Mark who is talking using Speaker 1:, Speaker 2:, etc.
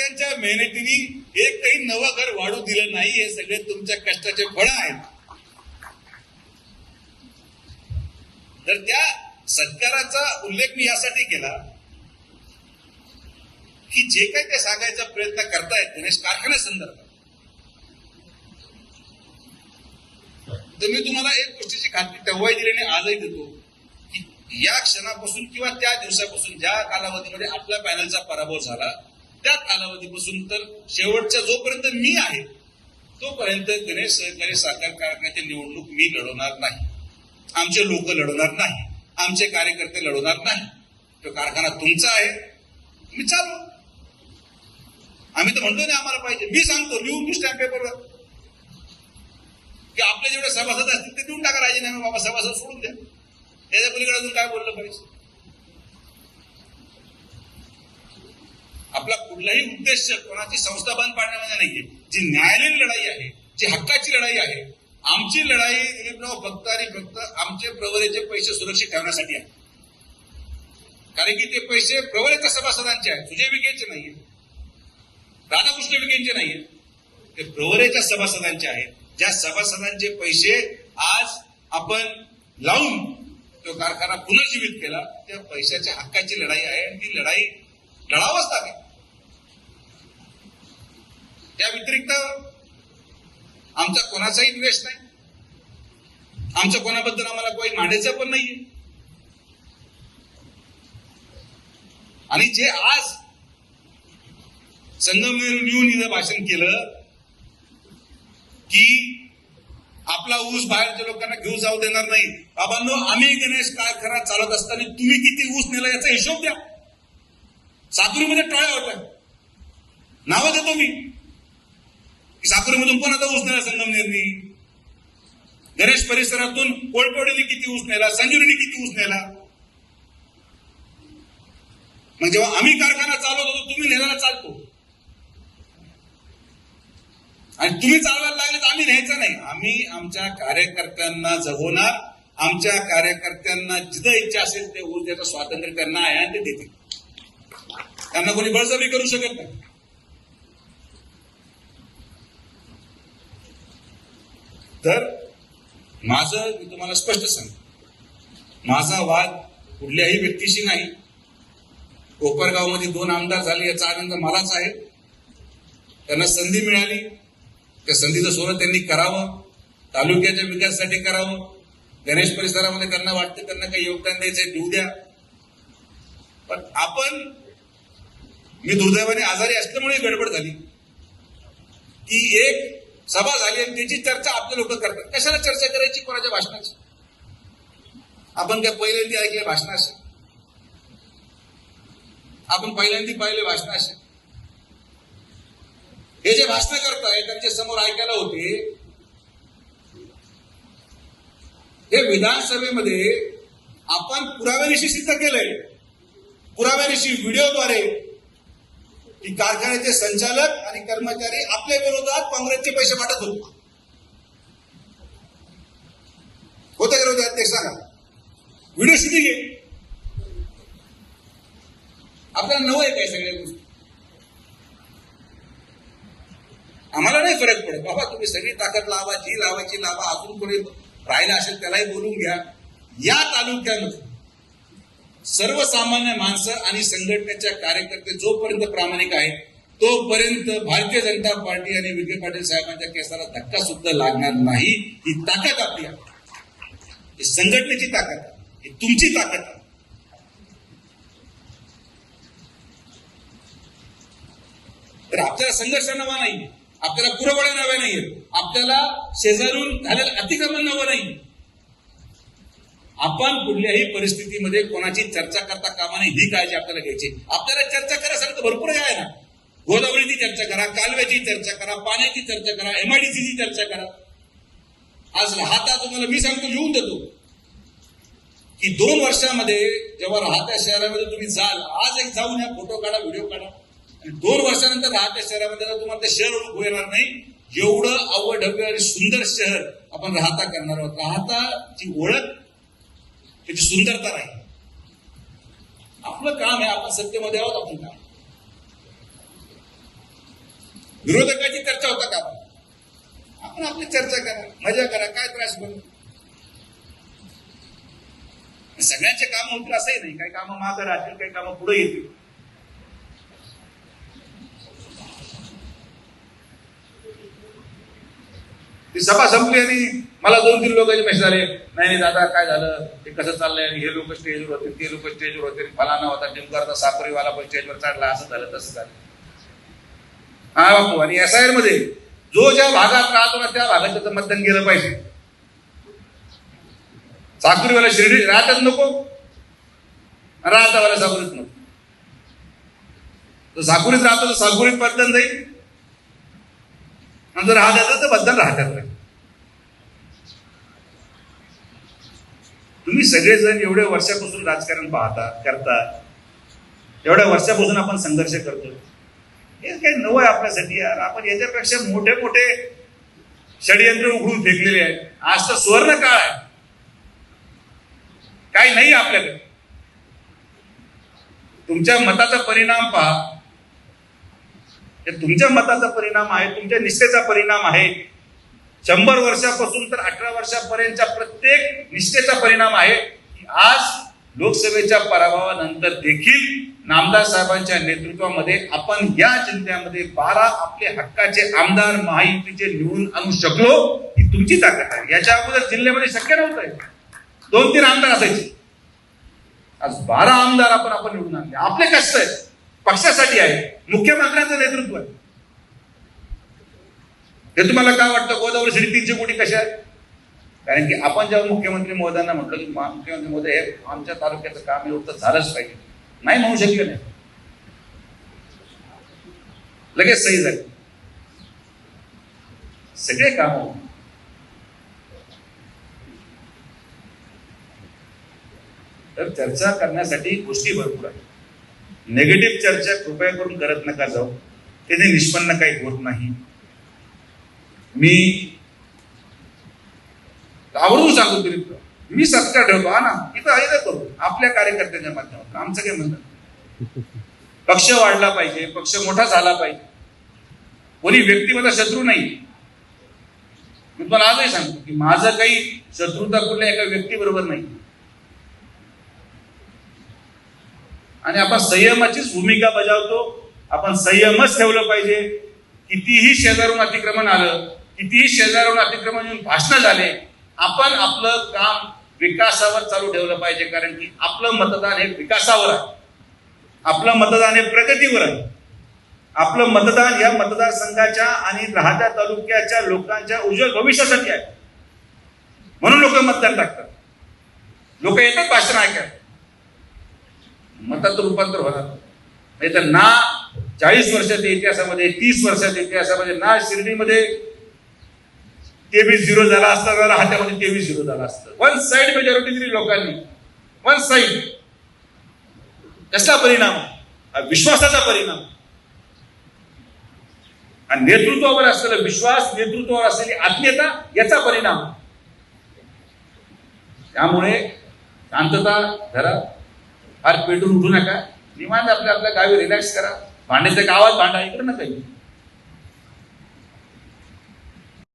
Speaker 1: कार्यकर्त्यांच्या मेहनतीने एकही नवं घर वाढू दिलं नाही. हे सगळे तुमच्या कष्टाचे फळ आहेत. तर त्या सत्काराचा उल्लेख मी यासाठी केला की जे काही ते सांगायचा प्रयत्न करतायत गणेश कारखान्यासंदर्भात, तर मी तुम्हाला एक गोष्टीची खात्री तेव्हाही दिली आणि आजही देतो की या क्षणापासून किंवा त्या दिवसापासून ज्या कालावधीमध्ये आपल्या पॅनलचा पराभव झाला त्या कालावधीपासून तर शेवटच्या जोपर्यंत मी आहे तोपर्यंत गणेश सहकारी साखर कारखान्याची निवडणूक मी लढवणार नाही, आमचे लोक लढवणार नाही, आमचे कार्यकर्ते लढवणार नाही. तो कारखाना तुमचा आहे, मी चालू. आम्ही तर म्हणतो ना आम्हाला पाहिजे. मी सांगतो लिहून मी स्टॅम्प पेपरवर की आपले जेवढे सभासद असतील ते देऊन टाका राजीनामे. बाबा सभासद सोडून द्या. त्याच्या पलीकडे अजून काय बोललं पाहिजे? आपला कुठलाही उद्देश कोणाची संस्था बंद पाडण्यामध्ये नाहीये. जी न्यायालयीन लढाई आहे, जी हक्काची लढाई आहे, आमची लढाई दिलीपराव फक्त आणि फक्त आमचे प्रवरेचे पैसे सुरक्षित ठेवण्यासाठी आहे. कारण की ते पैसे प्रवरेच्या सभासदांचे आहेत, सुजय विखेंचे नाहीये, राधाकृष्ण विखेंचे नाहीये, ते प्रवरेच्या सभासदांचे आहेत. ज्या सभासदांचे पैसे आज आपण लावून तो कारखाना पुनर्जीवित केला, त्या पैशाच्या हक्काची लढाई आहे आणि ती लढाई लढावंच लागेल. त्या व्यतिरिक्त आमचा कोणाचाही द्वेष नाही, आमच्या कोणाबद्दल आम्हाला काही मांडायचं पण नाहीये. आणि जे आज संगमनेर येऊन इथं भाषण केलं की आपला ऊस बाहेरच्या लोकांना घेऊन जाऊ देणार नाही. बाबांनो, आम्ही गणेश कारखाना चालत असताना तुम्ही किती ऊस नेला याचा हिशोब द्या. साकुरीमध्ये टोळ्या होत्या, नावं देतो मी की साकुरीमधून पण आता ऊस नेला संगमनेरनी, गणेश परिसरातून कोळपवडीने किती ऊस नेला, संजुरीने किती ऊस नेला. मग जेव्हा आम्ही कारखाना चालवत होतो तुम्ही नेण्याला चालतो आणि तुम्ही चालवायला लागले तर आम्ही न्यायचं नाही. आम्ही आमच्या कार्यकर्त्यांना जगवणार, आमच्या कार्यकर्त्यांना जिथं इच्छा असेल ते ऊस द्यायचं स्वातंत्र्य त्यांना आहे आणि ते देतील. त्यांना कोणी बळजबरी करू शकत नाही. तर माझं मी तुम्हाला स्पष्ट सांगतो, माझा वाद कुठल्याही व्यक्तीशी नाही. कोपरगावमध्ये 2 आमदार झाले याचा आनंद मलाच आहे. त्यांना संधी मिळाली, त्या संधीचं सोनं त्यांनी करावं, तालुक्याच्या विकासासाठी करावं. गणेश परिसरामध्ये त्यांना वाटतं त्यांना काही योगदान द्यायचंय, देऊ द्या. पण मी दुर्दैवाने आजारी असल्यामुळे गडबड झाली की एक सभा झाली आणि त्याची चर्चा आपले लोक करतात. कशाला चर्चा करायची कोणाच्या भाषणाची? आपण काय पहिल्यांदा ऐकले भाषण असेल? आपण पहिल्यांदा पाहिले भाषण असेल? हे जे भाषण करताय त्यांच्या समोर ऐकायला होते, हे विधानसभेमध्ये आपण पुराव्यानिशी सिद्ध केलंय. पुराव्यानिशी व्हिडिओद्वारे की कारखान्याचे संचालक आणि कर्मचारी आपल्या विरोधात काँग्रेसचे पैसे वाटत होते. होते का विरोधात ते सांगा? व्हिडिओ शूटिंग आहे. आपल्याला नवं आहे काय सगळ्या गोष्टी? आम्हाला नाही फरक पडत. बाबा तुम्ही सगळी ताकद लावा, जी लावायची लावा. अजून कोणी राहिला असेल त्यालाही बोलून घ्या. या तालुक्यामध्ये सर्वसामान्य माणसं आणि संघटनेच्या कार्यकर्ते जोपर्यंत प्रामाणिक आहेत तोपर्यंत भारतीय जनता पार्टी आणि विखे पाटील साहेबांच्या केसाला धक्का सुद्धा लागणार नाही. ही ताकद आपली आहे, ही संघटनेची ताकद आहे, ही तुमची ताकद आहे. तर आपल्याला संघर्ष नवा नाही, आपल्याला पुरवड्या नव्या नाहीये, आपल्याला शेजारून झालेलं अतिक्रमण नवं नाही. आपण कुठल्याही परिस्थितीमध्ये कोणाची चर्चा करता कामा नये, ही काळजी आपल्याला घ्यायची. आपल्याला चर्चा करायसारखं भरपूर आहे ना. गोदावरीची चर्चा करा, कालव्याची चर्चा करा, पाण्याची चर्चा करा, एमआयडीसीची चर्चा करा. आज राहता तुम्हाला मी सांगतो, लिहून देतो की 2 वर्षामध्ये जेव्हा राहत्या शहरामध्ये तुम्ही जाल, आज एक जाऊन या, फोटो काढा, व्हिडिओ काढा, आणि 2 वर्षानंतर राहत्या शहरामध्ये तुम्हाला ते शहर ओळखू येणार नाही. एवढं अवढव्य आणि सुंदर शहर आपण राहता करणार आहोत. राहताची ओळख, त्याची सुंदरता राहील. आपलं काम आहे, आपण सत्तेमध्ये आहोत, आपण काम. विरोधकाची चर्चा होता का आपण आपली चर्चा करा, मजा करा, काय त्रास करू. सगळ्यांचे काम होतील असंही नाही, काही कामं मागं राहतील, काही कामं पुढे येतील. ती सभा संपली आणि मला 2-3 लोकांचे मेसेज आले, नाही दादा काय झालं, ते कसं चाललंय, हे लोक स्टेजवर होते, ते लोक स्टेजवर होते, फलाना होता नेमका साकोरीवाला पण स्टेजवर चढला, असं झालं तसं झालं. हा बापू, आणि SIR मध्ये जो ज्या भागात राहतो ना त्या भागात त्याचं मतदान गेलं पाहिजे. साकुरीवाला शिर्डी राहतच नको, राहतावाला साकुरीत नको. तो साकुरीत राहतो तर साकुरीत मतदान जाईल, आणि जर राहत तर मतदान राहतात. तुम्ही सगळेजण एवढ्या वर्षापासून राजकारण पाहता करता, एवढ्या वर्षापासून आपण संघर्ष करतो. हे काही नवं आहे आपल्यासाठी यार. आपण याच्यापेक्षा मोठे मोठे षडयंत्र उघडून फेकलेले आहेत. आज तर सुवर्ण काळ आहे, काही नाही आपल्याकडे. तुमच्या मताचा परिणाम पहा, हे तुमच्या मताचा परिणाम आहे, तुमच्या निष्ठेचा परिणाम आहे. 100 वर्षापासून तर 18 वर्षापर्यंतच्या प्रत्येक निष्ठेचा परिणाम आहे की आज लोकसभेच्या पराभवानंतर देखील नामदार साहेबांच्या नेतृत्वामध्ये आपण या जिल्ह्यामध्ये 12 आपले हक्काचे आमदार महायुतीचे निवडून आणू शकलो, ही तुमची ताकद आहे. याच्या अगोदर जिल्ह्यामध्ये शक्य नव्हतं. 2-3 आमदार असायचे, आज 12 आमदार आपण निवडून आणले. आपले कष्ट आहे, पक्षासाठी आहे, मुख्यमंत्र्यांचं नेतृत्व आहे. हे तुम्हाला काय वाटतं गोदावरी 350 कोटी कशा आहेत? कारण की आपण जेव्हा मुख्यमंत्री महोदयांना म्हटलं की मुख्यमंत्री महोदय हे आमच्या तालुक्याचं काम एवढं तर झालंच पाहिजे, नाही म्हणू शकले नाही, लगेच सही झाली, सगळे काम. तर चर्चा करण्यासाठी गोष्टी भरपूर आहेत. नेगेटिव्ह चर्चा कृपया करून करत नका जाऊ, त्याने निष्पन्न काही होत नाही. मी आवडून सांगतो तरी मी सत्कार ठेवतो, हा ना, इथं करू आपल्या कार्यकर्त्यांच्या माध्यमातून. आमचं काय म्हणतात, पक्ष वाढला पाहिजे, पक्ष मोठा झाला पाहिजे, कोणी व्यक्ती माझा शत्रू नाही. मी तुम्हाला आजही सांगतो की माझं काही शत्रुता कुठल्या एका व्यक्ती बरोबर नाही. आणि आपण संयमाचीच भूमिका बजावतो. आपण संयमच ठेवलं पाहिजे. कितीही शेजारून अतिक्रमण आलं, कितीही शेजारून अतिक्रमण येऊन भाषणं झाले, आपण आपलं काम विकासावर चालू ठेवलं पाहिजे. कारण की आपलं मतदान हे विकासावर आहे, आपलं मतदान हे प्रगतीवर आहे, आपलं मतदान या मतदारसंघाच्या आणि राहत्या तालुक्याच्या लोकांच्या उज्ज्वल भविष्यासाठी आहे. म्हणून लोक मतदान टाकतात, लोक येतात भाषण ऐकायला, मतात रूपांतर होणार नाही. तर ना 40 वर्षाच्या इतिहासामध्ये, 30 वर्षाच्या इतिहासामध्ये ना शिर्डीमध्ये 23-0 झाला असता, ना राहत्यामध्ये 23-0 झाला असतं. 1 साइड मेजॉरिटी दिली लोकांनी, 1 साइड. कसला परिणाम? विश्वासाचा परिणाम आणि नेतृत्वावर असलेला विश्वास, नेतृत्वावर असलेली आत्मीयता, याचा परिणाम. त्यामुळे शांतता धरा, फार पेटून उठू नका, निवांत आपल्या गावी रिलॅक्स करा. भांडायचं गावात भांडा, इकडे नका.